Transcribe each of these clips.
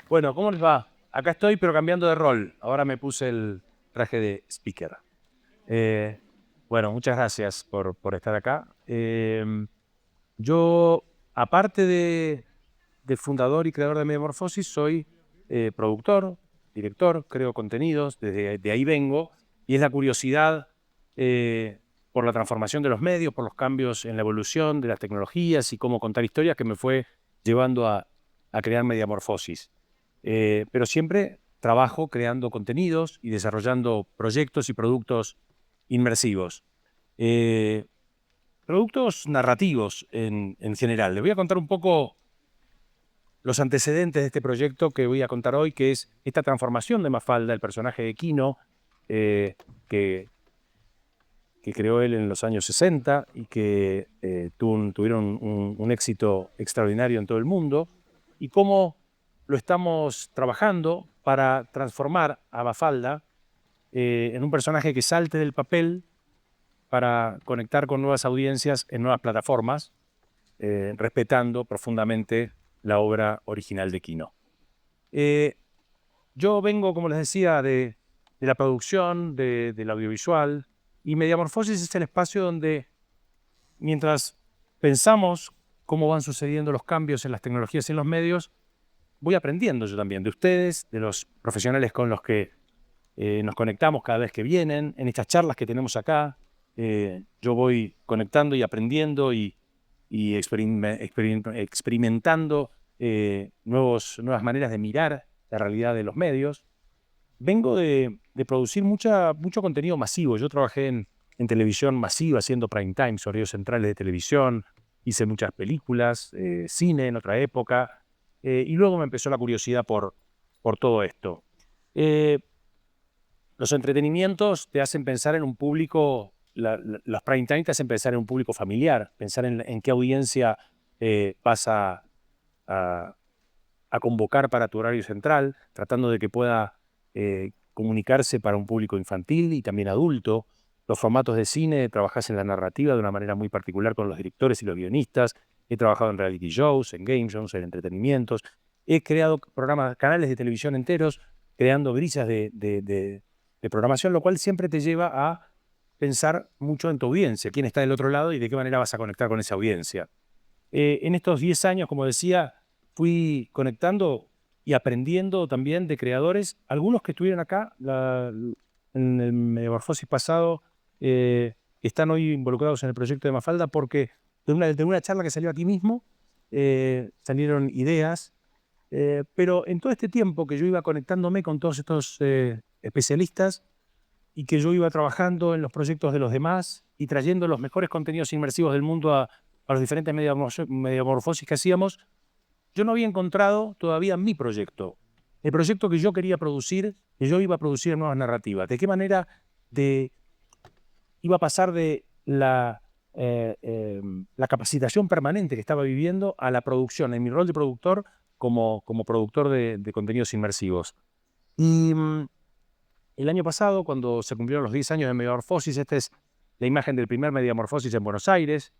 Bueno, ¿cómo les va? Acá estoy, pero cambiando de rol. Ahora me puse el traje de speaker. Eh, bueno, muchas gracias por estar acá. Yo, aparte de fundador y creador de Metamorfosis, soy productor, director, creo contenidos, desde de ahí vengo, y es la curiosidad por la transformación de los medios, por los cambios en la evolución de las tecnologías y cómo contar historias que me fue llevando a crear Metamorfosis. Pero siempre trabajo creando contenidos y desarrollando proyectos y productos inmersivos. Eh, Productos narrativos en general. Les voy a contar un poco los antecedentes de este proyecto que voy a contar hoy, que es esta transformación de Mafalda, el personaje de Kino, eh, que, que creó él en los años 60 y que tuvieron un éxito extraordinario en todo el mundo, y cómo lo estamos trabajando para transformar a Mafalda en un personaje que salte del papel para conectar con nuevas audiencias en nuevas plataformas, respetando profundamente la obra original de Kino. Yo vengo, como les decía, de la producción, del audiovisual, y Mediamorfosis es el espacio donde, mientras pensamos cómo van sucediendo los cambios en las tecnologías y en los medios, voy aprendiendo yo también de ustedes, de los profesionales con los que nos conectamos cada vez que vienen, en estas charlas que tenemos acá. Yo voy conectando y aprendiendo y experimentando nuevas maneras de mirar la realidad de los medios. Vengo de producir mucho contenido masivo. Yo trabajé en televisión masiva, haciendo prime time, horarios centrales de televisión. Hice muchas películas, cine en otra época. Y luego me empezó la curiosidad por todo esto. Los entretenimientos te hacen pensar en un público, los prime time te hacen pensar en un público familiar, pensar en qué audiencia vas a convocar para tu horario central, tratando de que pueda comunicarse para un público infantil y también adulto. Los formatos de cine, trabajas en la narrativa de una manera muy particular con los directores y los guionistas. He trabajado en reality shows, en game shows, en entretenimientos. He creado programas, canales de televisión enteros, creando grillas de programación, lo cual siempre te lleva a pensar mucho en tu audiencia, quién está del otro lado y de qué manera vas a conectar con esa audiencia. En estos 10 años, como decía, fui conectando y aprendiendo también de creadores, algunos que estuvieron acá en el Metamorfosis pasado, que están hoy involucrados en el proyecto de Mafalda, porque de una charla que salió aquí mismo, salieron ideas, pero en todo este tiempo que yo iba conectándome con todos estos especialistas y que yo iba trabajando en los proyectos de los demás y trayendo los mejores contenidos inmersivos del mundo a los diferentes Metamorfosis que hacíamos, yo no había encontrado todavía mi proyecto, el proyecto que yo quería producir, que yo iba a producir nuevas narrativas. ¿De qué manera iba a pasar de la capacitación permanente que estaba viviendo a la producción, en mi rol de productor como productor de contenidos inmersivos? Y el año pasado, cuando se cumplieron los 10 años de Metamorfosis, esta es la imagen del primer Metamorfosis en Buenos Aires,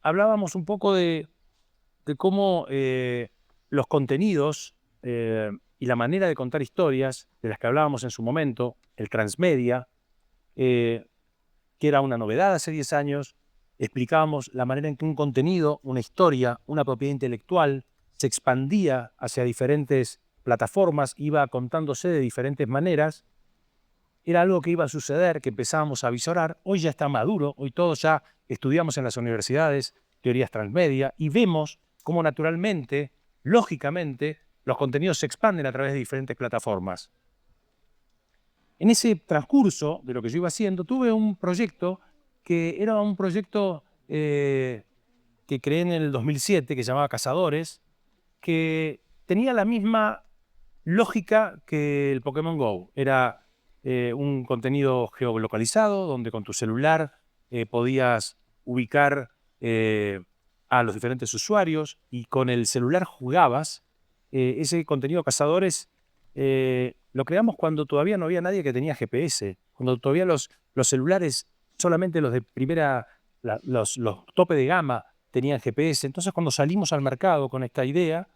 hablábamos un poco de cómo los contenidos y la manera de contar historias, de las que hablábamos en su momento, el transmedia, que era una novedad hace 10 años, explicábamos la manera en que un contenido, una historia, una propiedad intelectual se expandía hacia diferentes plataformas, iba contándose de diferentes maneras. Era algo que iba a suceder, que empezábamos a visorar. Hoy ya está maduro, hoy todos ya estudiamos en las universidades teorías transmedia y vemos cómo naturalmente, lógicamente, los contenidos se expanden a través de diferentes plataformas. En ese transcurso de lo que yo iba haciendo, tuve un proyecto que era un proyecto que creé en el 2007, que se llamaba Cazadores, que tenía la misma lógica que el Pokémon GO. Era un contenido geolocalizado, donde con tu celular podías ubicar a los diferentes usuarios y con el celular jugabas. Ese contenido Cazadores lo creamos cuando todavía no había nadie que tenía GPS, cuando todavía los celulares, solamente los de primera, los tope de gama tenían GPS. Entonces, cuando salimos al mercado con esta idea,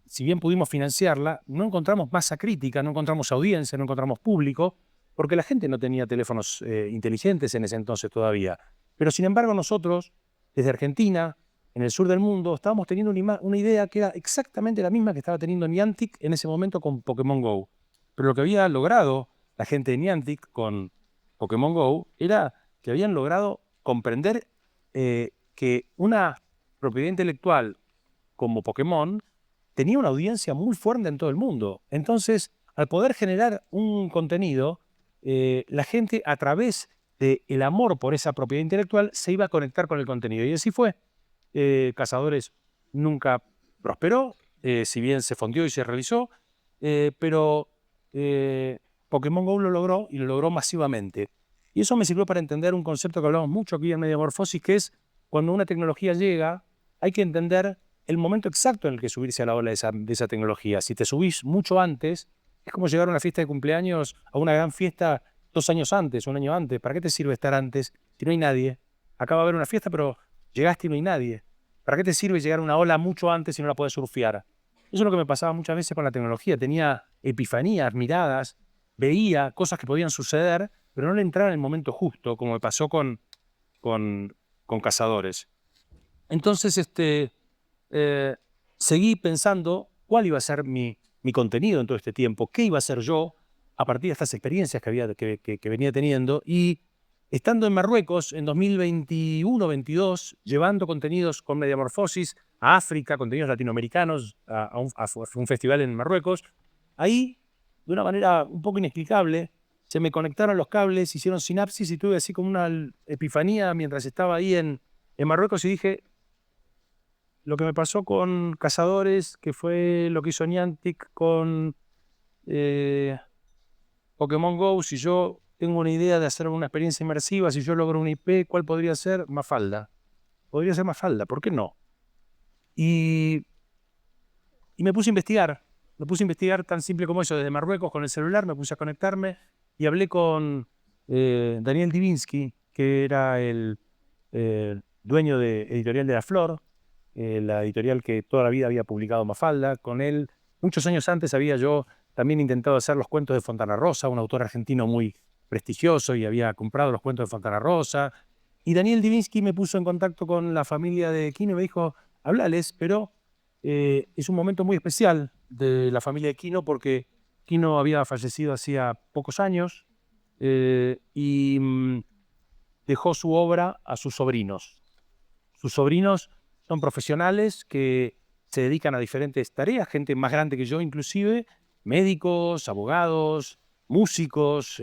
si bien pudimos financiarla, no encontramos masa crítica, no encontramos audiencia, no encontramos público, porque la gente no tenía teléfonos inteligentes en ese entonces todavía. Pero sin embargo nosotros, desde Argentina, en el sur del mundo, estábamos teniendo una idea que era exactamente la misma que estaba teniendo Niantic en ese momento con Pokémon GO. Pero lo que había logrado la gente de Niantic con Pokémon GO era que habían logrado comprender que una propiedad intelectual como Pokémon tenía una audiencia muy fuerte en todo el mundo. Entonces, al poder generar un contenido, la gente a través del amor por esa propiedad intelectual se iba a conectar con el contenido. Y así fue. Cazadores nunca prosperó, si bien se fondió y se realizó, pero Pokémon GO lo logró y lo logró masivamente. Y eso me sirvió para entender un concepto que hablamos mucho aquí en Mediamorfosis, que es cuando una tecnología llega, hay que entender el momento exacto en el que subirse a la ola de esa tecnología. Si te subís mucho antes, es como llegar a una fiesta de cumpleaños, a una gran fiesta 2 años antes, 1 año antes. ¿Para qué te sirve estar antes si no hay nadie? Acá va a haber una fiesta, pero llegaste y no hay nadie. ¿Para qué te sirve llegar a una ola mucho antes si no la puedes surfear? Eso es lo que me pasaba muchas veces con la tecnología. Tenía epifanías, miradas, veía cosas que podían suceder, pero no le entraba en el momento justo, como me pasó con Cazadores. Entonces, seguí pensando cuál iba a ser mi contenido en todo este tiempo, qué iba a hacer yo a partir de estas experiencias que venía teniendo. Y estando en Marruecos en 2021-22, llevando contenidos con Mediamorfosis a África, contenidos latinoamericanos, a un festival en Marruecos, ahí, de una manera un poco inexplicable, se me conectaron los cables, hicieron sinapsis y tuve así como una epifanía mientras estaba ahí en Marruecos y dije, lo que me pasó con Cazadores, que fue lo que hizo Niantic con Pokémon GO, si yo tengo una idea de hacer una experiencia inmersiva, si yo logro una IP, ¿cuál podría ser? Mafalda. Podría ser Mafalda, ¿por qué no? Y me puse a investigar. Me puse a investigar tan simple como eso, desde Marruecos con el celular, me puse a conectarme y hablé con Daniel Divinsky, que era el dueño de Editorial de la Flor, la editorial que toda la vida había publicado Mafalda. Con él, muchos años antes, había yo también intentado hacer los cuentos de Fontana Rosa, un autor argentino muy prestigioso, y había comprado los cuentos de Fontana Rosa. Y Daniel Divinsky me puso en contacto con la familia de Kino y me dijo, hablales, pero es un momento muy especial de la familia de Kino porque Kino había fallecido hacía pocos años y dejó su obra a sus sobrinos. Sus sobrinos son profesionales que se dedican a diferentes tareas, gente más grande que yo inclusive, médicos, abogados, músicos,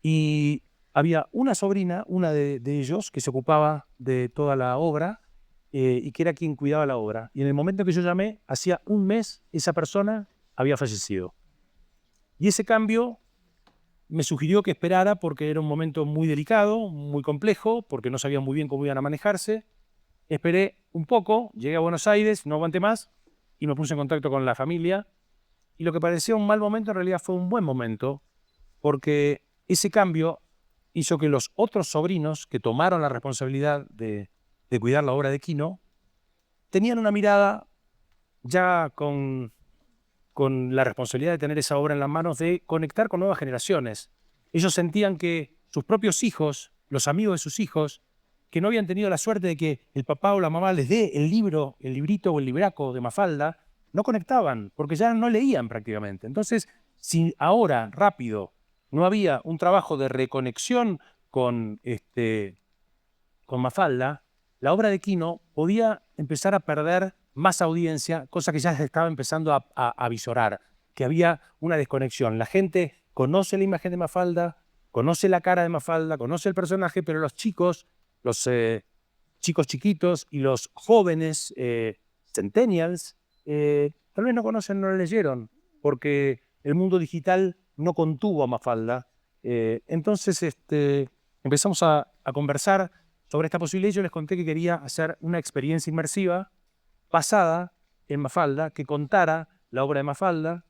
y había una sobrina, una de ellos, que se ocupaba de toda la obra y que era quien cuidaba la obra. Y en el momento que yo llamé, hacía un mes, esa persona había fallecido. Y ese cambio me sugirió que esperara porque era un momento muy delicado, muy complejo, porque no sabían muy bien cómo iban a manejarse. Esperé un poco, llegué a Buenos Aires, no aguanté más y me puse en contacto con la familia. Y lo que parecía un mal momento en realidad fue un buen momento, porque ese cambio hizo que los otros sobrinos que tomaron la responsabilidad de cuidar la obra de Kino tenían una mirada ya con la responsabilidad de tener esa obra en las manos, de conectar con nuevas generaciones. Ellos sentían que sus propios hijos, los amigos de sus hijos, que no habían tenido la suerte de que el papá o la mamá les dé el libro, el librito o el libraco de Mafalda, no conectaban, porque ya no leían prácticamente. Entonces, si ahora, rápido, no había un trabajo de reconexión con Mafalda, la obra de Kino podía empezar a perder más audiencia, cosa que ya se estaba empezando a visorar, que había una desconexión. La gente conoce la imagen de Mafalda, conoce la cara de Mafalda, conoce el personaje, pero los chicos chiquitos y los jóvenes centennials, tal vez no conocen, no lo leyeron, porque el mundo digital no contuvo a Mafalda. Entonces empezamos a conversar sobre esta posibilidad y yo les conté que quería hacer una experiencia inmersiva basada en Mafalda, que contara la obra de Mafalda.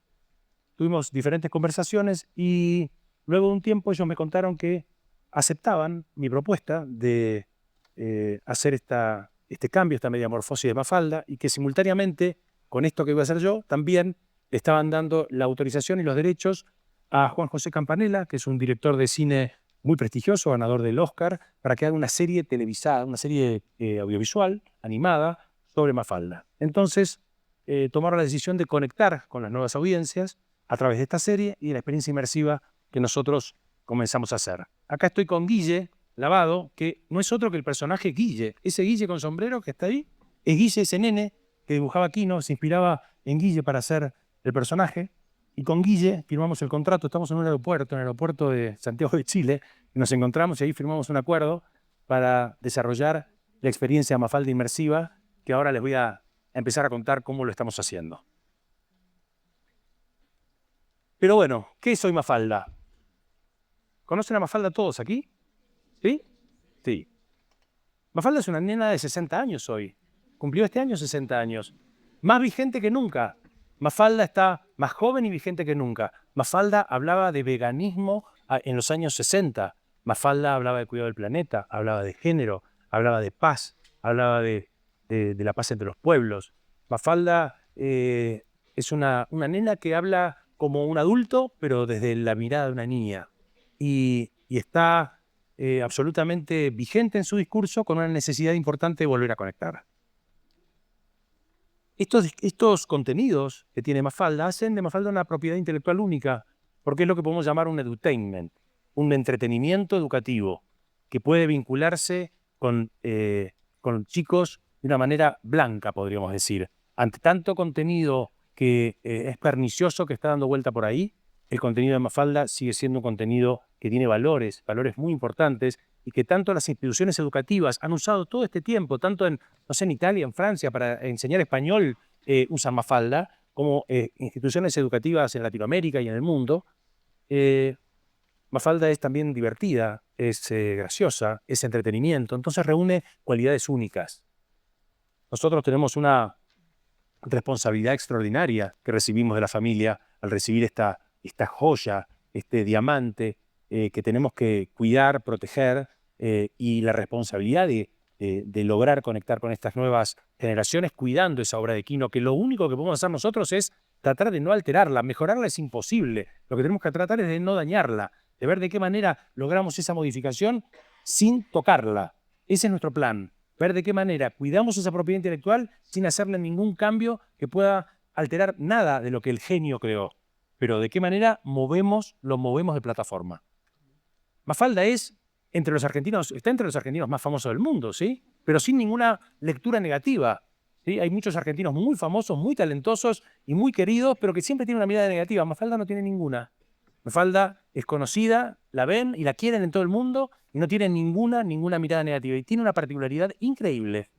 Tuvimos diferentes conversaciones y luego de un tiempo ellos me contaron que aceptaban mi propuesta de hacer este cambio, esta mediamorfosis de Mafalda, y que simultáneamente con esto que voy a hacer yo, también le estaban dando la autorización y los derechos a Juan José Campanella, que es un director de cine muy prestigioso, ganador del Oscar, para que haga una serie televisada, una serie audiovisual, animada, sobre Mafalda. Entonces, tomaron la decisión de conectar con las nuevas audiencias a través de esta serie y de la experiencia inmersiva que nosotros comenzamos a hacer. Acá estoy con Guille Lavado, que no es otro que el personaje Guille. Ese Guille con sombrero que está ahí, es Guille, ese nene que dibujaba Quino, se inspiraba en Guille para hacer el personaje. Y con Guille firmamos el contrato, estamos en un aeropuerto, en el aeropuerto de Santiago de Chile, y nos encontramos y ahí firmamos un acuerdo para desarrollar la experiencia Mafalda inmersiva, que ahora les voy a empezar a contar cómo lo estamos haciendo. Pero bueno, ¿qué es hoy Mafalda? ¿Conocen a Mafalda todos aquí? ¿Sí? Sí. Mafalda es una nena de 60 años hoy. Cumplió este año 60 años. Más vigente que nunca. Mafalda está más joven y vigente que nunca. Mafalda hablaba de veganismo en los años 60. Mafalda hablaba de cuidado del planeta, hablaba de género, hablaba de paz, hablaba de la paz entre los pueblos. Mafalda es una nena que habla como un adulto, pero desde la mirada de una niña. Y está absolutamente vigente en su discurso, con una necesidad importante de volver a conectar. Estos contenidos que tiene Mafalda hacen de Mafalda una propiedad intelectual única, porque es lo que podemos llamar un edutainment, un entretenimiento educativo, que puede vincularse con chicos de una manera blanca, podríamos decir. Ante tanto contenido que es pernicioso, que está dando vuelta por ahí, el contenido de Mafalda sigue siendo un contenido que tiene valores muy importantes, y que tanto las instituciones educativas han usado todo este tiempo, tanto en Italia, en Francia, para enseñar español, usan Mafalda, como instituciones educativas en Latinoamérica y en el mundo. Mafalda es también divertida, es graciosa, es entretenimiento, entonces reúne cualidades únicas. Nosotros tenemos una responsabilidad extraordinaria que recibimos de la familia al recibir esta joya, este diamante que tenemos que cuidar, proteger, y la responsabilidad de lograr conectar con estas nuevas generaciones cuidando esa obra de Quino, que lo único que podemos hacer nosotros es tratar de no alterarla. Mejorarla es imposible. Lo que tenemos que tratar es de no dañarla, de ver de qué manera logramos esa modificación sin tocarla. Ese es nuestro plan. Ver de qué manera cuidamos esa propiedad intelectual sin hacerle ningún cambio que pueda alterar nada de lo que el genio creó. Pero de qué manera lo movemos de plataforma. Mafalda está entre los argentinos más famosos del mundo, ¿sí? Pero sin ninguna lectura negativa, ¿sí? Hay muchos argentinos muy famosos, muy talentosos y muy queridos, pero que siempre tienen una mirada negativa. Mafalda no tiene ninguna. Mafalda es conocida, la ven y la quieren en todo el mundo y no tiene ninguna mirada negativa. Y tiene una particularidad increíble.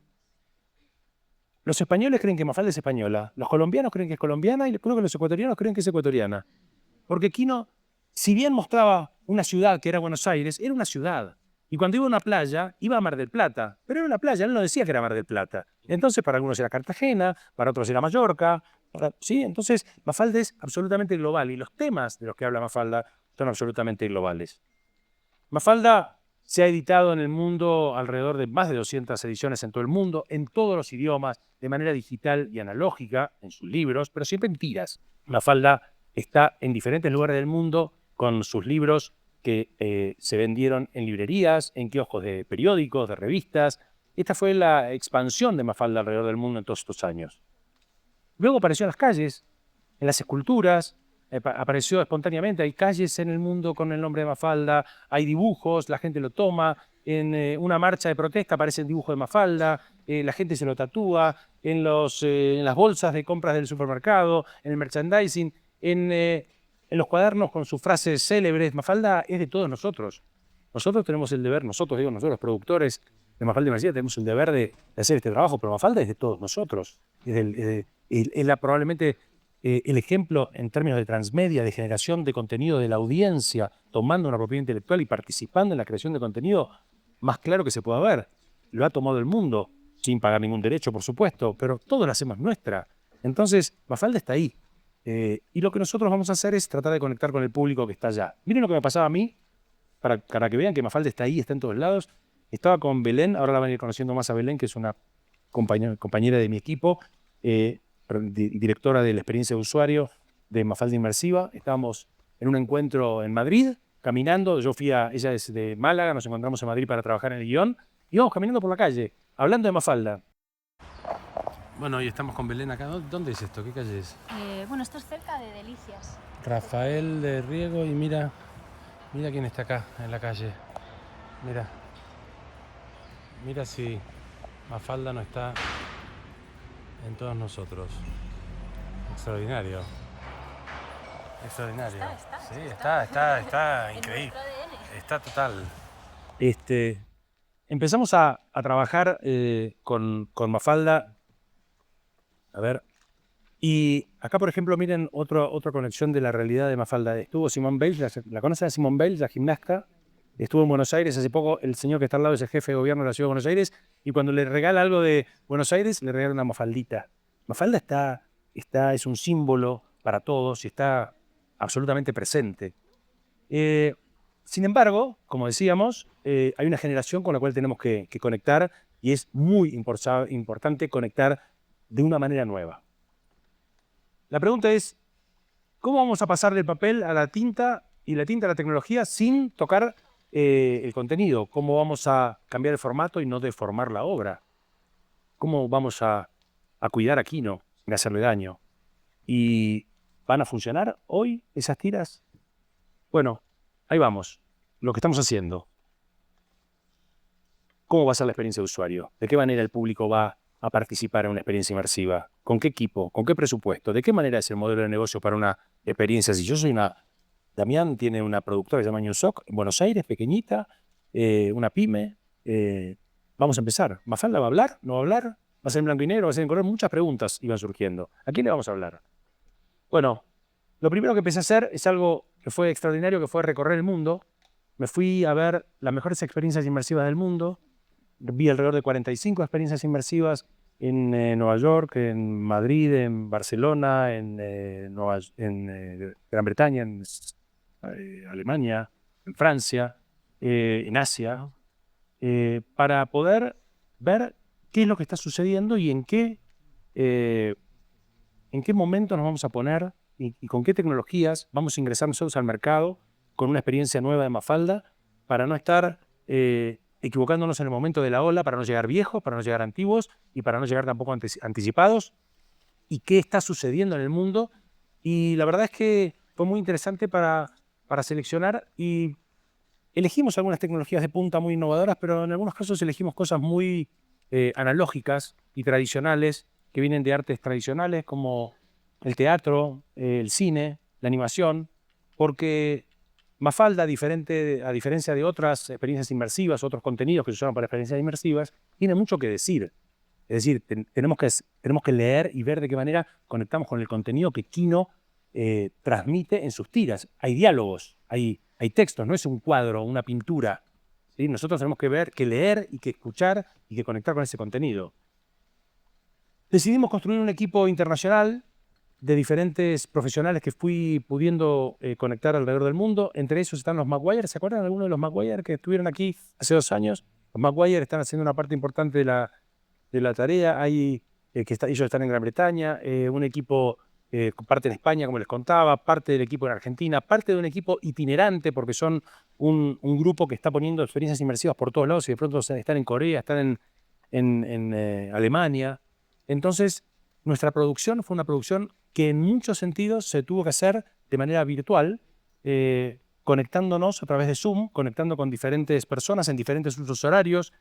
Los españoles creen que Mafalda es española, los colombianos creen que es colombiana y creo que los ecuatorianos creen que es ecuatoriana. Porque Quino, si bien mostraba una ciudad que era Buenos Aires, era una ciudad. Y cuando iba a una playa, iba a Mar del Plata. Pero era una playa, él no decía que era Mar del Plata. Entonces, para algunos era Cartagena, para otros era Mallorca. ¿Sí? Entonces, Mafalda es absolutamente global. Y los temas de los que habla Mafalda son absolutamente globales. Mafalda se ha editado en el mundo alrededor de más de 200 ediciones en todo el mundo, en todos los idiomas, de manera digital y analógica, en sus libros, pero siempre en tiras. Mafalda está en diferentes lugares del mundo con sus libros que se vendieron en librerías, en kioscos de periódicos, de revistas. Esta fue la expansión de Mafalda alrededor del mundo en todos estos años. Luego apareció en las calles, en las esculturas, apareció espontáneamente. Hay calles en el mundo con el nombre de Mafalda, hay dibujos, la gente lo toma. En una marcha de protesta aparece el dibujo de Mafalda, la gente se lo tatúa, en las bolsas de compras del supermercado, en el merchandising, en los cuadernos con sus frases célebres. Mafalda es de todos nosotros. Nosotros tenemos el deber, nosotros los productores de Mafalda Inmersiva, tenemos el deber de hacer este trabajo, pero Mafalda es de todos nosotros. Es probablemente el ejemplo en términos de transmedia, de generación de contenido de la audiencia, tomando una propiedad intelectual y participando en la creación de contenido más claro que se pueda ver. Lo ha tomado el mundo, sin pagar ningún derecho, por supuesto, pero todos lo hacemos nuestra. Entonces, Mafalda está ahí. Y lo que nosotros vamos a hacer es tratar de conectar con el público que está allá. Miren lo que me pasaba a mí, para que vean que Mafalda está ahí, está en todos lados. Estaba con Belén, ahora la van a ir conociendo más a Belén, que es una compañera de mi equipo. directora de la experiencia de usuario de Mafalda Inmersiva. Estábamos en un encuentro en Madrid, caminando. Ella es de Málaga, nos encontramos en Madrid para trabajar en el guión. Y íbamos caminando por la calle, hablando de Mafalda. Bueno, y estamos con Belén acá. ¿Dónde es esto? ¿Qué calle es? Bueno, esto es cerca de Delicias. Rafael de Riego, y mira quién está acá en la calle. Mira si Mafalda no está en todos nosotros. Extraordinario. Sí, está increíble. Está total. Empezamos a trabajar con Mafalda. A ver. Y acá, por ejemplo, miren otra conexión de la realidad de Mafalda. Estuvo Simone Biles, ¿la conocen a Simone Biles, la gimnasta? Estuvo en Buenos Aires hace poco. El señor que está al lado es el jefe de gobierno de la ciudad de Buenos Aires. Y cuando le regala algo de Buenos Aires, le regala una Mafaldita. Mafalda es un símbolo para todos y está absolutamente presente. Sin embargo, como decíamos, hay una generación con la cual tenemos que conectar, y es muy importante conectar de una manera nueva. La pregunta es, ¿cómo vamos a pasar del papel a la tinta y la tinta a la tecnología sin tocar el contenido? ¿Cómo vamos a cambiar el formato y no deformar la obra? ¿Cómo vamos a cuidar a Kino sin hacerle daño? ¿Y van a funcionar hoy esas tiras? Bueno, ahí vamos. Lo que estamos haciendo. ¿Cómo va a ser la experiencia de usuario? ¿De qué manera el público va a participar en una experiencia inmersiva? ¿Con qué equipo? ¿Con qué presupuesto? ¿De qué manera es el modelo de negocio para una experiencia así? Damián tiene una productora que se llama Newsoc en Buenos Aires, pequeñita, una pyme. Vamos a empezar. ¿Mafalda va a hablar? ¿No va a hablar? ¿Va a ser en blanco y negro? ¿Va a ser en color? Muchas preguntas iban surgiendo. ¿A quién le vamos a hablar? Bueno, lo primero que empecé a hacer es algo que fue extraordinario, que fue recorrer el mundo. Me fui a ver las mejores experiencias inmersivas del mundo. Vi alrededor de 45 experiencias inmersivas en Nueva York, en Madrid, en Barcelona, en Gran Bretaña, en Alemania, en Francia, en Asia, para poder ver qué es lo que está sucediendo y en qué momento nos vamos a poner y con qué tecnologías vamos a ingresar nosotros al mercado con una experiencia nueva de Mafalda, para no estar equivocándonos en el momento de la ola, para no llegar viejos, para no llegar antiguos y para no llegar tampoco anticipados. ¿Y qué está sucediendo en el mundo? Y la verdad es que fue muy interesante para seleccionar, y elegimos algunas tecnologías de punta muy innovadoras, pero en algunos casos elegimos cosas muy analógicas y tradicionales, que vienen de artes tradicionales como el teatro, el cine, la animación, porque Mafalda, a diferencia de otras experiencias inmersivas, otros contenidos que se usaron para experiencias inmersivas, tiene mucho que decir. Es decir, tenemos que leer y ver de qué manera conectamos con el contenido que Kino transmite en sus tiras. Hay diálogos, hay textos, no es un cuadro, una pintura, ¿sí? Nosotros tenemos que leer y que escuchar y que conectar con ese contenido. Decidimos construir un equipo internacional de diferentes profesionales que fui pudiendo conectar alrededor del mundo. Entre ellos están los Maguire. ¿Se acuerdan algunos de los Maguire que estuvieron aquí hace 2 años? Los Maguire están haciendo una parte importante de la tarea. Ellos están en Gran Bretaña, un equipo parte en España, como les contaba, parte del equipo en Argentina, parte de un equipo itinerante, porque son un grupo que está poniendo experiencias inmersivas por todos lados, y de pronto están en Corea, están en Alemania. Entonces, nuestra producción fue una producción que en muchos sentidos se tuvo que hacer de manera virtual, conectándonos a través de Zoom, conectando con diferentes personas en diferentes usos horarios,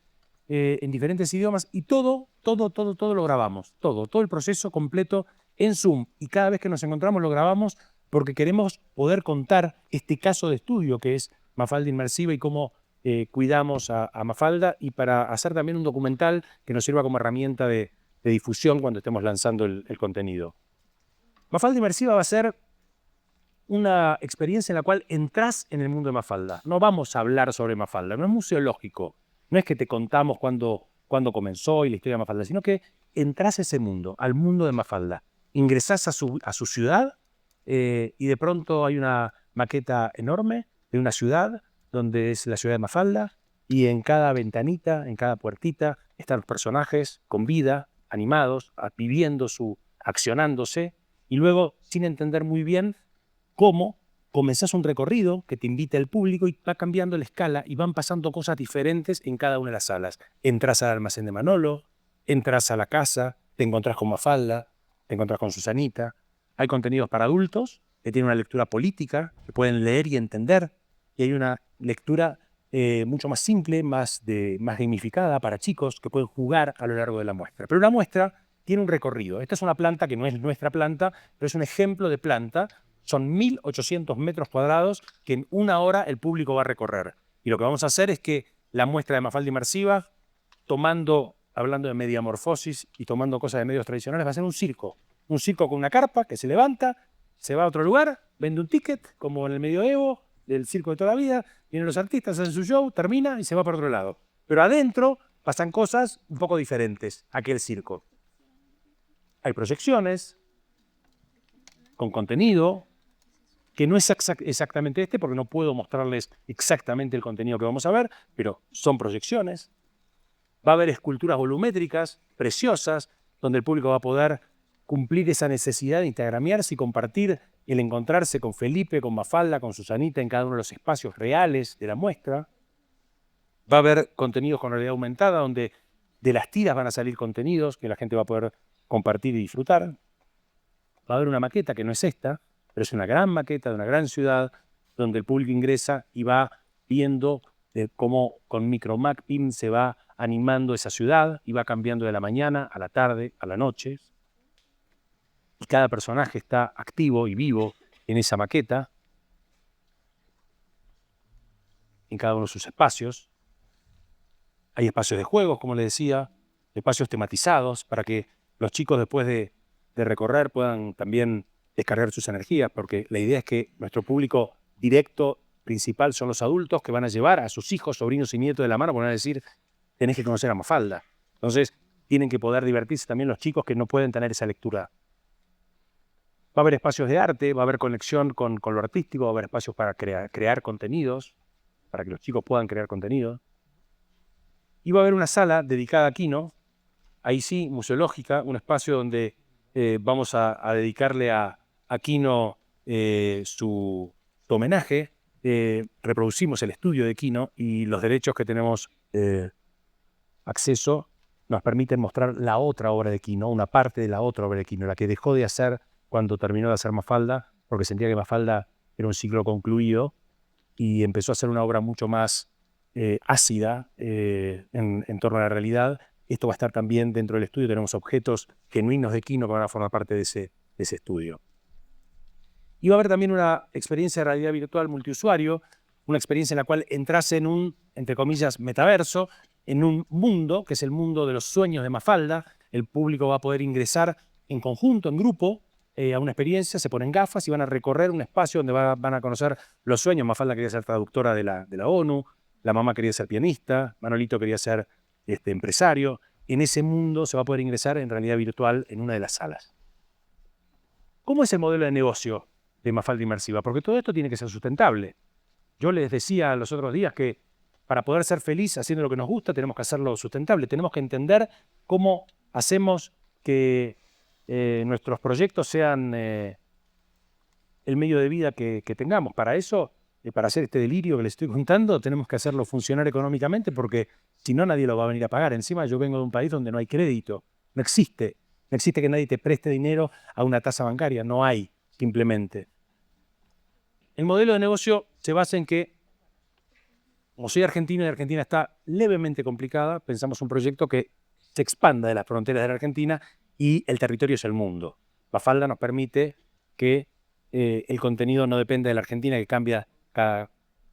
en diferentes idiomas, y todo lo grabamos, todo el proceso completo en Zoom, y cada vez que nos encontramos lo grabamos porque queremos poder contar este caso de estudio que es Mafalda Inmersiva y cómo cuidamos a Mafalda, y para hacer también un documental que nos sirva como herramienta de difusión cuando estemos lanzando el contenido. Mafalda Inmersiva va a ser una experiencia en la cual entras en el mundo de Mafalda. No vamos a hablar sobre Mafalda, no es museológico, no es que te contamos cuándo comenzó y la historia de Mafalda, sino que entras a ese mundo, al mundo de Mafalda. Ingresás a su ciudad y de pronto hay una maqueta enorme de una ciudad donde es la ciudad de Mafalda, y en cada ventanita, en cada puertita, están los personajes con vida, animados, viviendo su accionándose, y luego, sin entender muy bien cómo, comenzás un recorrido que te invita al público y va cambiando la escala y van pasando cosas diferentes en cada una de las salas. Entrás al almacén de Manolo, entras a la casa, te encontrás con Mafalda, te encontrás con Susanita. Hay contenidos para adultos que tienen una lectura política, que pueden leer y entender, y hay una lectura mucho más simple, más gamificada para chicos que pueden jugar a lo largo de la muestra. Pero la muestra tiene un recorrido. Esta es una planta que no es nuestra planta, pero es un ejemplo de planta. Son 1.800 metros cuadrados que en una hora el público va a recorrer. Y lo que vamos a hacer es que la muestra de Mafalda inmersiva, hablando de mediamorfosis y tomando cosas de medios tradicionales, va a ser un circo. Un circo con una carpa que se levanta, se va a otro lugar, vende un ticket, como en el medioevo, del circo de toda la vida, vienen los artistas, hacen su show, termina y se va para otro lado. Pero adentro pasan cosas un poco diferentes a aquel circo. Hay proyecciones con contenido, que no es exactamente este, porque no puedo mostrarles exactamente el contenido que vamos a ver, pero son proyecciones. Va a haber esculturas volumétricas, preciosas, donde el público va a poder cumplir esa necesidad de instagramiarse y compartir el encontrarse con Felipe, con Mafalda, con Susanita en cada uno de los espacios reales de la muestra. Va a haber contenidos con realidad aumentada, donde de las tiras van a salir contenidos que la gente va a poder compartir y disfrutar. Va a haber una maqueta que no es esta, pero es una gran maqueta de una gran ciudad, donde el público ingresa y va viendo cómo con micromapping se va animando esa ciudad y va cambiando de la mañana a la tarde, a la noche. Y cada personaje está activo y vivo en esa maqueta, en cada uno de sus espacios. Hay espacios de juegos, como les decía, espacios tematizados para que los chicos después de recorrer puedan también descargar sus energías, porque la idea es que nuestro público directo principal son los adultos que van a llevar a sus hijos, sobrinos y nietos de la mano, porque van a decir, tenés que conocer a Mafalda. Entonces, tienen que poder divertirse también los chicos que no pueden tener esa lectura. Va a haber espacios de arte, va a haber conexión con lo artístico, va a haber espacios para crear contenidos, para que los chicos puedan crear contenido. Y va a haber una sala dedicada a Quino, ahí sí, museológica, un espacio donde vamos a dedicarle a Quino su homenaje. Reproducimos el estudio de Quino y los derechos que tenemos acceso nos permiten mostrar la otra obra de Quino, una parte de la otra obra de Quino, la que dejó de hacer cuando terminó de hacer Mafalda, porque sentía que Mafalda era un ciclo concluido y empezó a hacer una obra mucho más ácida en torno a la realidad. Esto va a estar también dentro del estudio. Tenemos objetos genuinos de Quino que van a formar parte de ese estudio. Y va a haber también una experiencia de realidad virtual multiusuario, una experiencia en la cual entras en un, entre comillas, metaverso, en un mundo, que es el mundo de los sueños de Mafalda. El público va a poder ingresar en conjunto, en grupo, a una experiencia, se ponen gafas y van a recorrer un espacio donde van a conocer los sueños. Mafalda quería ser traductora de la ONU, la mamá quería ser pianista, Manolito quería ser empresario. En ese mundo se va a poder ingresar en realidad virtual en una de las salas. ¿Cómo es el modelo de negocio de Mafalda Inmersiva? Porque todo esto tiene que ser sustentable. Yo les decía los otros días que para poder ser feliz haciendo lo que nos gusta tenemos que hacerlo sustentable. Tenemos que entender cómo hacemos que nuestros proyectos sean el medio de vida que tengamos. Para eso, para hacer este delirio que les estoy contando, tenemos que hacerlo funcionar económicamente, porque si no, nadie lo va a venir a pagar. Encima, yo vengo de un país donde no hay crédito. No existe. No existe que nadie te preste dinero a una tasa bancaria. No hay, simplemente. El modelo de negocio se basa en que, como soy argentino y Argentina está levemente complicada, pensamos un proyecto que se expanda de las fronteras de la Argentina y el territorio es el mundo. Mafalda nos permite que el contenido no dependa de la Argentina, que cambia cada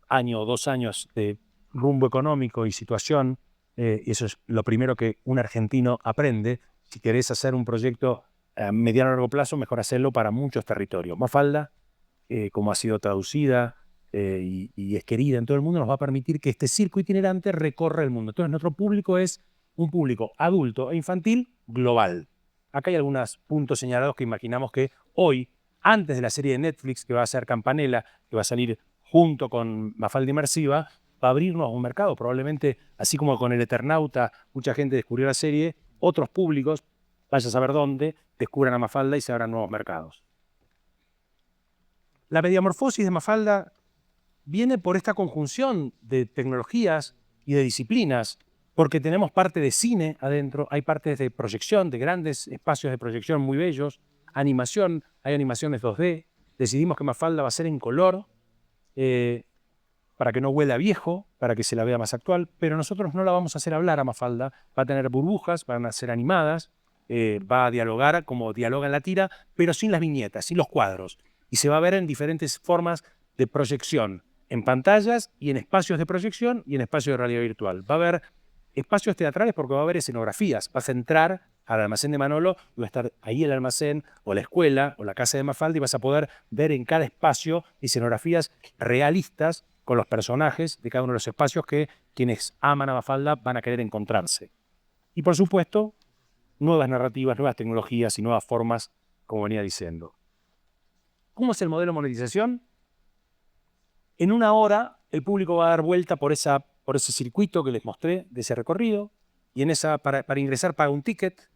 año o 2 años de rumbo económico y situación. Y eso es lo primero que un argentino aprende. Si querés hacer un proyecto a mediano o largo plazo, mejor hacerlo para muchos territorios. Mafalda, como ha sido traducida y es querida en todo el mundo, nos va a permitir que este circo itinerante recorra el mundo. Entonces, nuestro público es un público adulto e infantil global. Acá hay algunos puntos señalados que imaginamos que hoy, antes de la serie de Netflix que va a ser Campanella, que va a salir junto con Mafalda Inmersiva, va a abrirnos un mercado. Probablemente, así como con El Eternauta, mucha gente descubrió la serie, otros públicos, vaya a saber dónde, descubran a Mafalda y se abran nuevos mercados. La mediamorfosis de Mafalda viene por esta conjunción de tecnologías y de disciplinas, porque tenemos parte de cine adentro, hay partes de proyección, de grandes espacios de proyección muy bellos, animación, hay animaciones 2D, decidimos que Mafalda va a ser en color, para que no huela viejo, para que se la vea más actual, pero nosotros no la vamos a hacer hablar a Mafalda, va a tener burbujas, van a ser animadas, va a dialogar como dialoga en la tira, pero sin las viñetas, sin los cuadros, y se va a ver en diferentes formas de proyección, en pantallas y en espacios de proyección y en espacios de realidad virtual. Va a haber espacios teatrales porque va a haber escenografías. Vas a entrar al almacén de Manolo y va a estar ahí el almacén o la escuela o la casa de Mafalda y vas a poder ver en cada espacio escenografías realistas con los personajes de cada uno de los espacios que quienes aman a Mafalda van a querer encontrarse. Y por supuesto, nuevas narrativas, nuevas tecnologías y nuevas formas, como venía diciendo. ¿Cómo es el modelo de monetización? En una hora el público va a dar vuelta por ese circuito que les mostré de ese recorrido y para ingresar paga un ticket.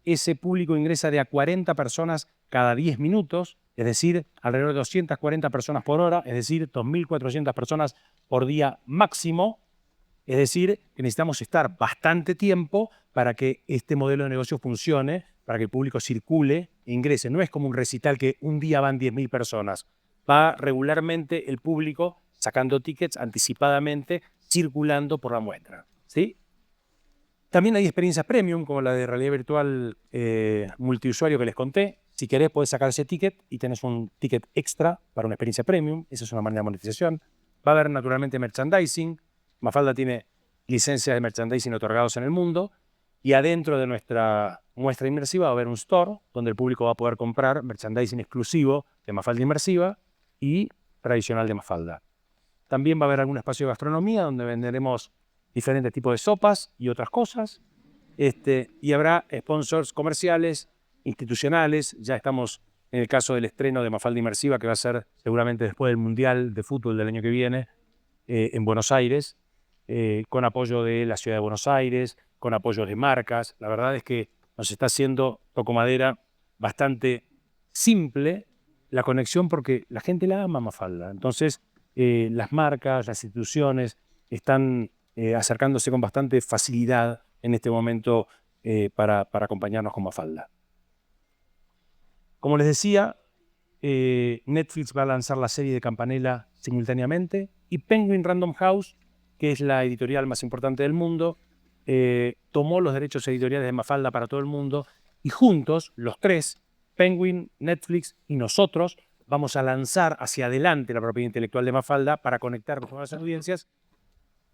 Ese público ingresa de a 40 personas cada 10 minutos, es decir, alrededor de 240 personas por hora, es decir, 2.400 personas por día máximo. Es decir, que necesitamos estar bastante tiempo para que este modelo de negocio funcione, para que el público circule e ingrese. No es como un recital que un día van 10.000 personas. Va regularmente el público sacando tickets anticipadamente, circulando por la muestra, ¿sí? También hay experiencias premium, como la de realidad virtual multiusuario que les conté. Si querés, podés sacar ese ticket y tenés un ticket extra para una experiencia premium. Esa es una manera de monetización. Va a haber, naturalmente, merchandising. Mafalda tiene licencias de merchandising otorgados en el mundo. Y adentro de nuestra muestra inmersiva va a haber un store donde el público va a poder comprar merchandising exclusivo de Mafalda Inmersiva y tradicional de Mafalda. También va a haber algún espacio de gastronomía donde venderemos diferentes tipos de sopas y otras cosas. Y habrá sponsors comerciales, institucionales. Ya estamos en el caso del estreno de Mafalda Inmersiva, que va a ser seguramente después del Mundial de Fútbol del año que viene, en Buenos Aires, con apoyo de la Ciudad de Buenos Aires, con apoyo de marcas. La verdad es que nos está haciendo, toco madera, bastante simple la conexión porque la gente la ama a Mafalda. Entonces, las marcas, las instituciones están acercándose con bastante facilidad en este momento para acompañarnos con Mafalda. Como les decía, Netflix va a lanzar la serie de Campanella simultáneamente y Penguin Random House, que es la editorial más importante del mundo, tomó los derechos editoriales de Mafalda para todo el mundo y juntos, los tres, Penguin, Netflix y nosotros, vamos a lanzar hacia adelante la propiedad intelectual de Mafalda para conectar con las audiencias,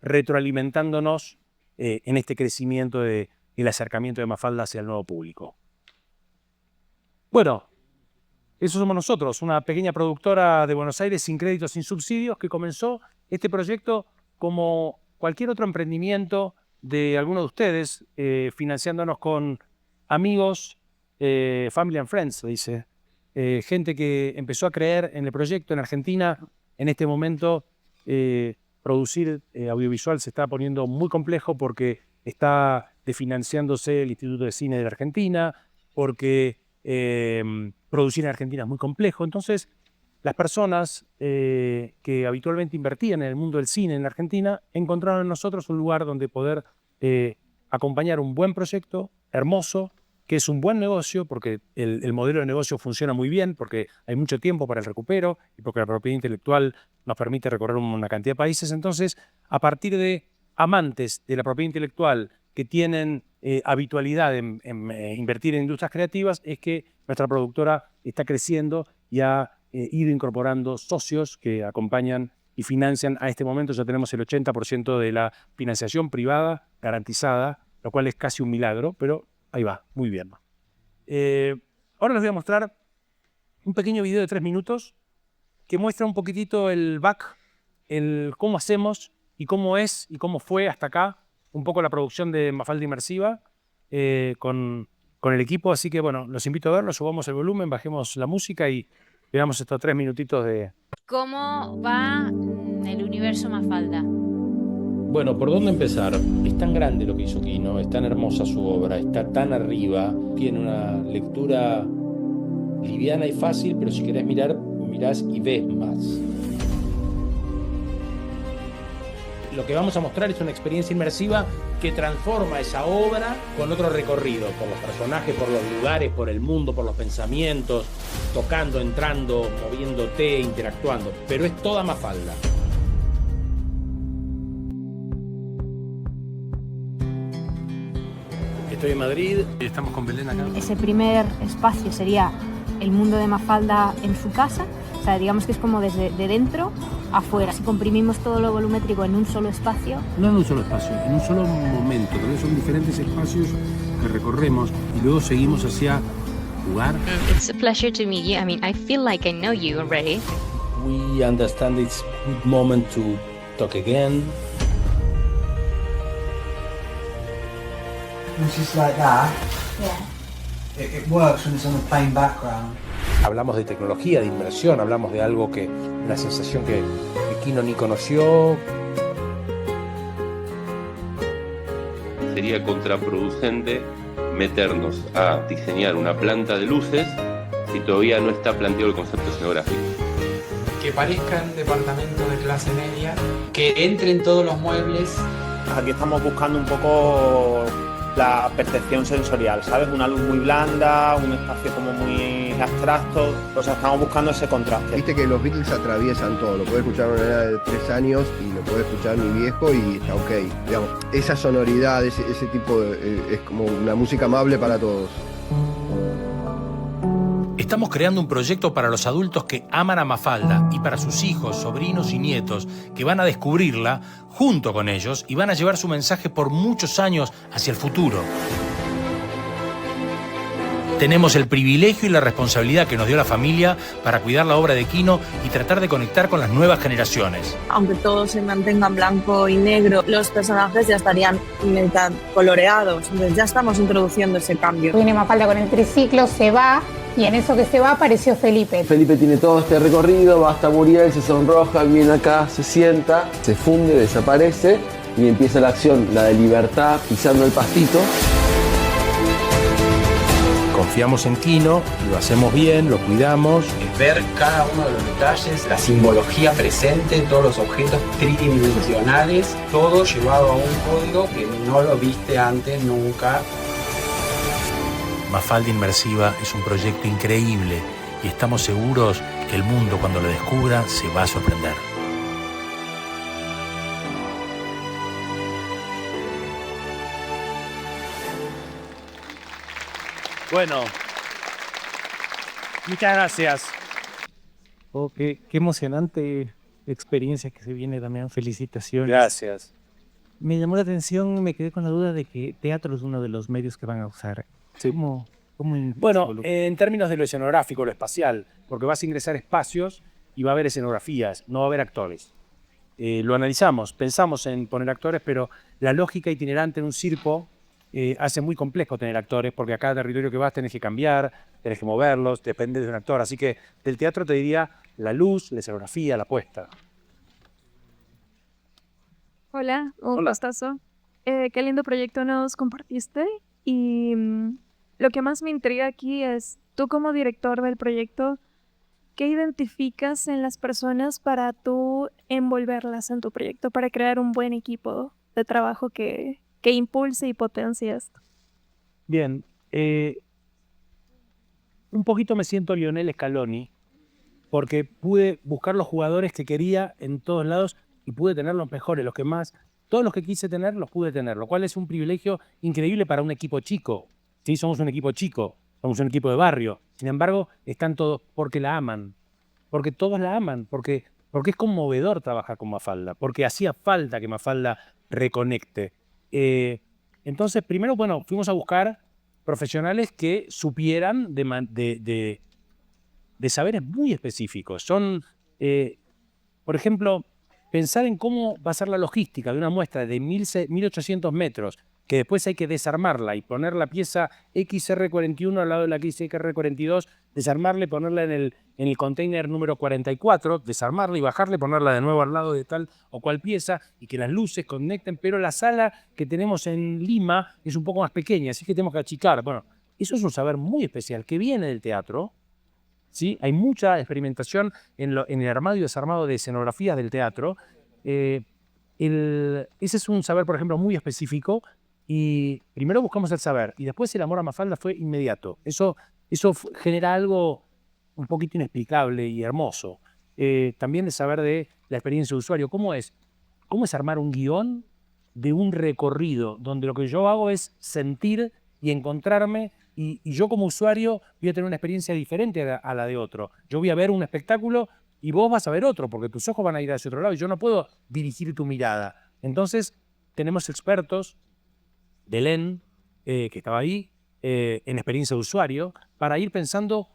retroalimentándonos en este crecimiento y el acercamiento de Mafalda hacia el nuevo público. Bueno, eso somos nosotros, una pequeña productora de Buenos Aires sin créditos, sin subsidios, que comenzó este proyecto como cualquier otro emprendimiento de alguno de ustedes, financiándonos con amigos, family and friends, dice. Gente que empezó a creer en el proyecto en Argentina. En este momento, producir audiovisual se está poniendo muy complejo porque está desfinanciándose el Instituto de Cine de la Argentina, porque producir en Argentina es muy complejo. Entonces, las personas que habitualmente invertían en el mundo del cine en la Argentina encontraron en nosotros un lugar donde poder acompañar un buen proyecto, hermoso, que es un buen negocio, porque el modelo de negocio funciona muy bien, porque hay mucho tiempo para el recupero y porque la propiedad intelectual nos permite recorrer una cantidad de países. Entonces, a partir de amantes de la propiedad intelectual que tienen habitualidad en invertir en industrias creativas, es que nuestra productora está creciendo y ha ido incorporando socios que acompañan y financian. A este momento ya tenemos el 80% de la financiación privada garantizada, lo cual es casi un milagro, pero ahí va, muy bien. Ahora les voy a mostrar un pequeño video de 3 minutos que muestra un poquitito el back, el cómo hacemos y cómo es y cómo fue hasta acá un poco la producción de Mafalda Inmersiva con el equipo. Así que bueno, los invito a verlo, subamos el volumen, bajemos la música y veamos estos 3 minutitos de... ¿Cómo va el universo Mafalda? Bueno, ¿por dónde empezar? Es tan grande lo que hizo Quino, es tan hermosa su obra, está tan arriba, tiene una lectura liviana y fácil, pero si querés mirar, mirás y ves más. Lo que vamos a mostrar es una experiencia inmersiva que transforma esa obra con otro recorrido, por los personajes, por los lugares, por el mundo, por los pensamientos, tocando, entrando, moviéndote, interactuando, pero es toda Mafalda. Estoy en Madrid, estamos con Belén acá. Ese primer espacio sería el mundo de Mafalda en su casa. O sea, digamos que es como desde de dentro afuera. Si comprimimos todo lo volumétrico en un solo espacio. No en un solo espacio, en un solo momento. También son diferentes espacios que recorremos y luego seguimos hacia jugar. It's a pleasure to meet you. I mean, I feel like I know you already. We understand it's a good moment to talk again. Just like that, Yeah. it works when it's on a plain background. Hablamos de tecnología, de inmersión, hablamos de algo que, una sensación que Quino ni conoció. Sería contraproducente meternos a diseñar una planta de luces si todavía no está planteado el concepto escenográfico. Que parezcan departamentos de clase media, que entren todos los muebles. Aquí estamos buscando un poco la percepción sensorial, ¿sabes? Una luz muy blanda, un espacio como muy abstracto, o sea, estamos buscando ese contraste. Viste que los Beatles atraviesan todo, lo puede escuchar una nena de 3 años y lo puede escuchar mi viejo y está ok. Digamos, esa sonoridad, ese tipo es como una música amable para todos. Estamos creando un proyecto para los adultos que aman a Mafalda y para sus hijos, sobrinos y nietos que van a descubrirla junto con ellos y van a llevar su mensaje por muchos años hacia el futuro. Tenemos el privilegio y la responsabilidad que nos dio la familia para cuidar la obra de Quino y tratar de conectar con las nuevas generaciones. Aunque todo se mantenga en blanco y negro, los personajes ya estarían mitad coloreados. Entonces ya estamos introduciendo ese cambio. Viene Mafalda con el triciclo, se va, y en eso que se va apareció Felipe. Felipe tiene todo este recorrido, va hasta Muriel, se sonroja, viene acá, se sienta, se funde, desaparece y empieza la acción, la de Libertad pisando el pastito. Confiamos en Quino, lo hacemos bien, lo cuidamos. Es ver cada uno de los detalles, la simbología presente, todos los objetos tridimensionales, todo llevado a un código que no lo viste antes nunca. Mafalda Inmersiva es un proyecto increíble y estamos seguros que el mundo, cuando lo descubra, se va a sorprender. Bueno, muchas gracias. Oh, qué emocionante experiencia que se viene también. Felicitaciones. Gracias. Me llamó la atención, me quedé con la duda de que teatro es uno de los medios que van a usar. Sí. ¿Cómo Bueno, en términos de lo escenográfico, lo espacial, porque vas a ingresar espacios y va a haber escenografías, no va a haber actores. Lo analizamos, pensamos en poner actores, pero la lógica itinerante en un circo hace muy complejo tener actores, porque a cada territorio que vas tenés que cambiar, tenés que moverlos, depende de un actor. Así que del teatro te diría la luz, la escenografía, la puesta. Hola, un gustazo. Qué lindo proyecto nos compartiste. Y lo que más me intriga aquí es, tú como director del proyecto, ¿qué identificas en las personas para tú envolverlas en tu proyecto, para crear un buen equipo de trabajo que impulse y potencie esto? Bien, un poquito me siento Lionel Scaloni, porque pude buscar los jugadores que quería en todos lados y pude tener los mejores, los que más, todos los que quise tener los pude tener, lo cual es un privilegio increíble para un equipo chico. Sí, somos un equipo chico, somos un equipo de barrio, sin embargo están todos porque la aman, porque todos la aman, porque es conmovedor trabajar con Mafalda, porque hacía falta que Mafalda reconecte. Entonces, primero, bueno, fuimos a buscar profesionales que supieran de saberes muy específicos. Son, por ejemplo, pensar en cómo va a ser la logística de una muestra de 1800 metros, que después hay que desarmarla y poner la pieza XR41 al lado de la XR42 desarmarla, ponerla en el container número 44, desarmarla y bajarla, ponerla de nuevo al lado de tal o cual pieza y que las luces conecten, pero la sala que tenemos en Lima es un poco más pequeña, así que tenemos que achicar. Bueno, eso es un saber muy especial que viene del teatro, ¿sí? Hay mucha experimentación en el armado y desarmado de escenografías del teatro. Ese es un saber, por ejemplo, muy específico. Y primero buscamos el saber y después el amor a Mafalda fue inmediato. Eso genera algo un poquito inexplicable y hermoso. También el saber de la experiencia de usuario. ¿Cómo es armar un guión de un recorrido donde lo que yo hago es sentir y encontrarme y yo como usuario voy a tener una experiencia diferente a la de otro? Yo voy a ver un espectáculo y vos vas a ver otro porque tus ojos van a ir hacia otro lado y yo no puedo dirigir tu mirada. Entonces tenemos expertos de LEN, que estaba ahí, en experiencia de usuario, para ir pensando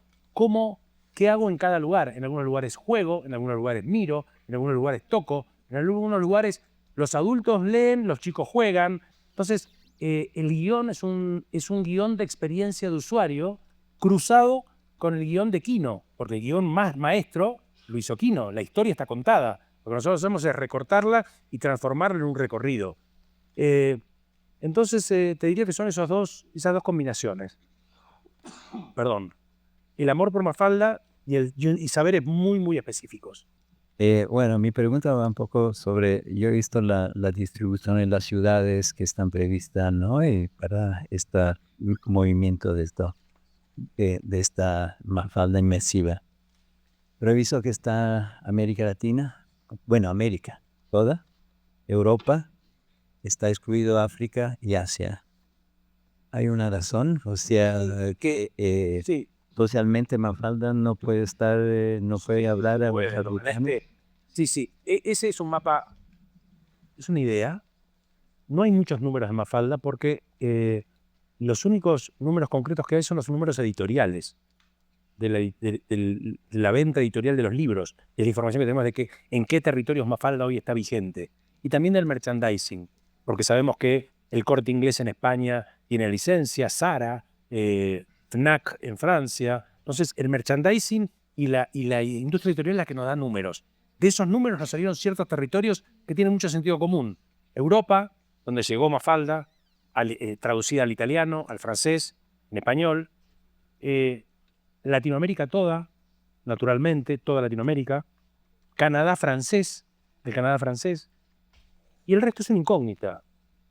qué hago en cada lugar. En algunos lugares juego, en algunos lugares miro, en algunos lugares toco, en algunos lugares los adultos leen, los chicos juegan. Entonces, el guión es un guión de experiencia de usuario cruzado con el guión de Kino, porque el guión más maestro lo hizo Kino, la historia está contada. Lo que nosotros hacemos es recortarla y transformarla en un recorrido. Entonces, te diría que son esas dos combinaciones. Perdón. El amor por Mafalda y saberes muy, muy específicos. Bueno, mi pregunta va un poco sobre, yo he visto la distribución en las ciudades que están previstas, ¿no? Y para este movimiento de esta Mafalda inmersiva. Pero he visto que está América Latina, bueno, América, toda, Europa, está excluido África y Asia. ¿Hay una razón? O sea, que sí. Socialmente Mafalda no puede estar, no puede hablar. Sí. Ese es un mapa, es una idea. No hay muchos números de Mafalda porque los únicos números concretos que hay son los números editoriales de la venta editorial de los libros, de la información que tenemos de en qué territorios Mafalda hoy está vigente. Y también del merchandising, porque sabemos que el Corte Inglés en España tiene licencia, Zara, Fnac en Francia. Entonces, el merchandising y la industria editorial es la que nos da números. De esos números nos salieron ciertos territorios que tienen mucho sentido común. Europa, donde llegó Mafalda, traducida al italiano, al francés, en español. Latinoamérica toda, naturalmente, toda Latinoamérica. Canadá francés, el Canadá francés. Y el resto es una incógnita.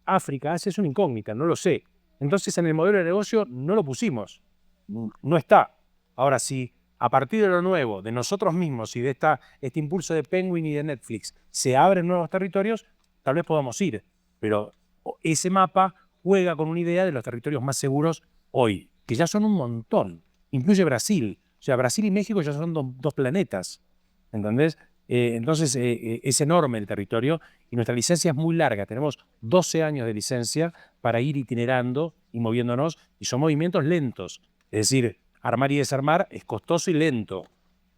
África, Asia es una incógnita, no lo sé. Entonces, en el modelo de negocio no lo pusimos. No está. Ahora, si a partir de lo nuevo, de nosotros mismos y de este impulso de Penguin y de Netflix, se abren nuevos territorios, tal vez podamos ir. Pero ese mapa juega con una idea de los territorios más seguros hoy, que ya son un montón. Incluye Brasil. O sea, Brasil y México ya son dos planetas. ¿Entendés? Entonces, es enorme el territorio y nuestra licencia es muy larga. Tenemos 12 años de licencia para ir itinerando y moviéndonos, y son movimientos lentos. Es decir, armar y desarmar es costoso y lento.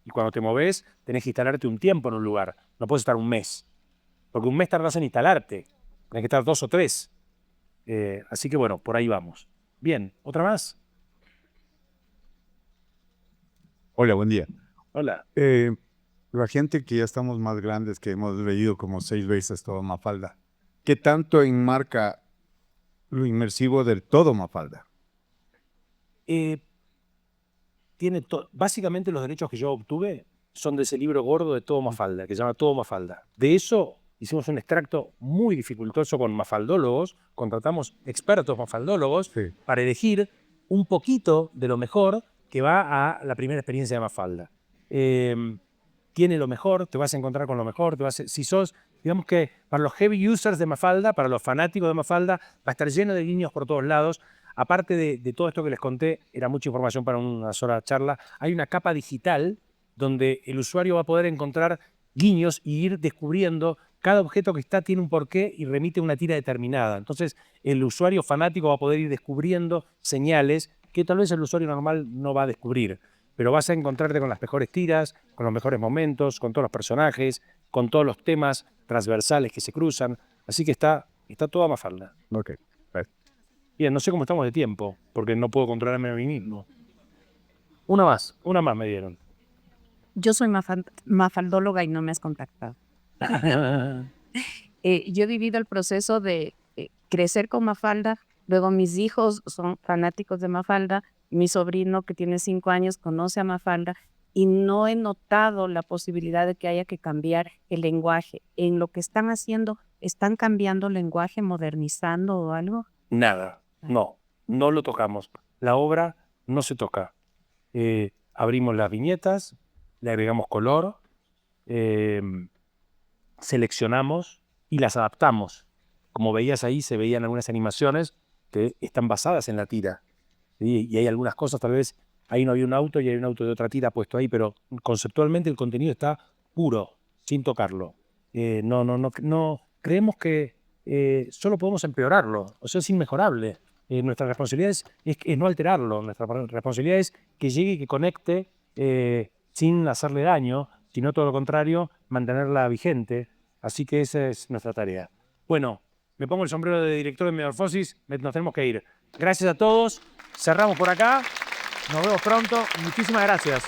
Y cuando te moves, tenés que instalarte un tiempo en un lugar. No puedes estar un mes. Porque un mes tardás en instalarte. Tenés que estar 2 o 3. Así que bueno, por ahí vamos. Bien, ¿otra más? Hola, buen día. Hola. La gente que ya estamos más grandes, que hemos leído como 6 veces todo Mafalda, ¿qué tanto enmarca lo inmersivo del todo Mafalda? Básicamente los derechos que yo obtuve son de ese libro gordo de Todo Mafalda, que se llama Todo Mafalda. De eso hicimos un extracto muy dificultoso con mafaldólogos, contratamos expertos mafaldólogos para elegir un poquito de lo mejor que va a la primera experiencia de Mafalda. Tiene lo mejor, te vas a encontrar con lo mejor, si sos, digamos que para los heavy users de Mafalda, para los fanáticos de Mafalda, va a estar lleno de guiños por todos lados. Aparte de todo esto que les conté, era mucha información para una sola charla, hay una capa digital donde el usuario va a poder encontrar guiños y ir descubriendo cada objeto que está tiene un porqué y remite a una tira determinada. Entonces, el usuario fanático va a poder ir descubriendo señales que tal vez el usuario normal no va a descubrir. Pero vas a encontrarte con las mejores tiras, con los mejores momentos, con todos los personajes, con todos los temas transversales que se cruzan. Así que está toda Mafalda. Ok. Bien, no sé cómo estamos de tiempo, porque no puedo controlarme a mí mismo. Una más me dieron. Yo soy mafaldóloga y no me has contactado. Yo he vivido el proceso de crecer con Mafalda, luego mis hijos son fanáticos de Mafalda, mi sobrino que tiene 5 años conoce a Mafalda y no he notado la posibilidad de que haya que cambiar el lenguaje. En lo que están haciendo, ¿están cambiando el lenguaje, modernizando o algo? Nada, no lo tocamos. La obra no se toca. Abrimos las viñetas, le agregamos color, seleccionamos y las adaptamos. Como veías ahí, se veían algunas animaciones que están basadas en la tira. ¿Sí? Y hay algunas cosas, tal vez ahí no había un auto y hay un auto de otra tira puesto ahí, pero conceptualmente el contenido está puro, sin tocarlo. No creemos que solo podemos empeorarlo, o sea, es inmejorable. Nuestra responsabilidad es no alterarlo, nuestra responsabilidad es que llegue y que conecte sin hacerle daño, sino todo lo contrario, mantenerla vigente. Así que esa es nuestra tarea. Bueno, me pongo el sombrero de director de Metamorfosis, nos tenemos que ir. Gracias a todos, cerramos por acá, nos vemos pronto, muchísimas gracias.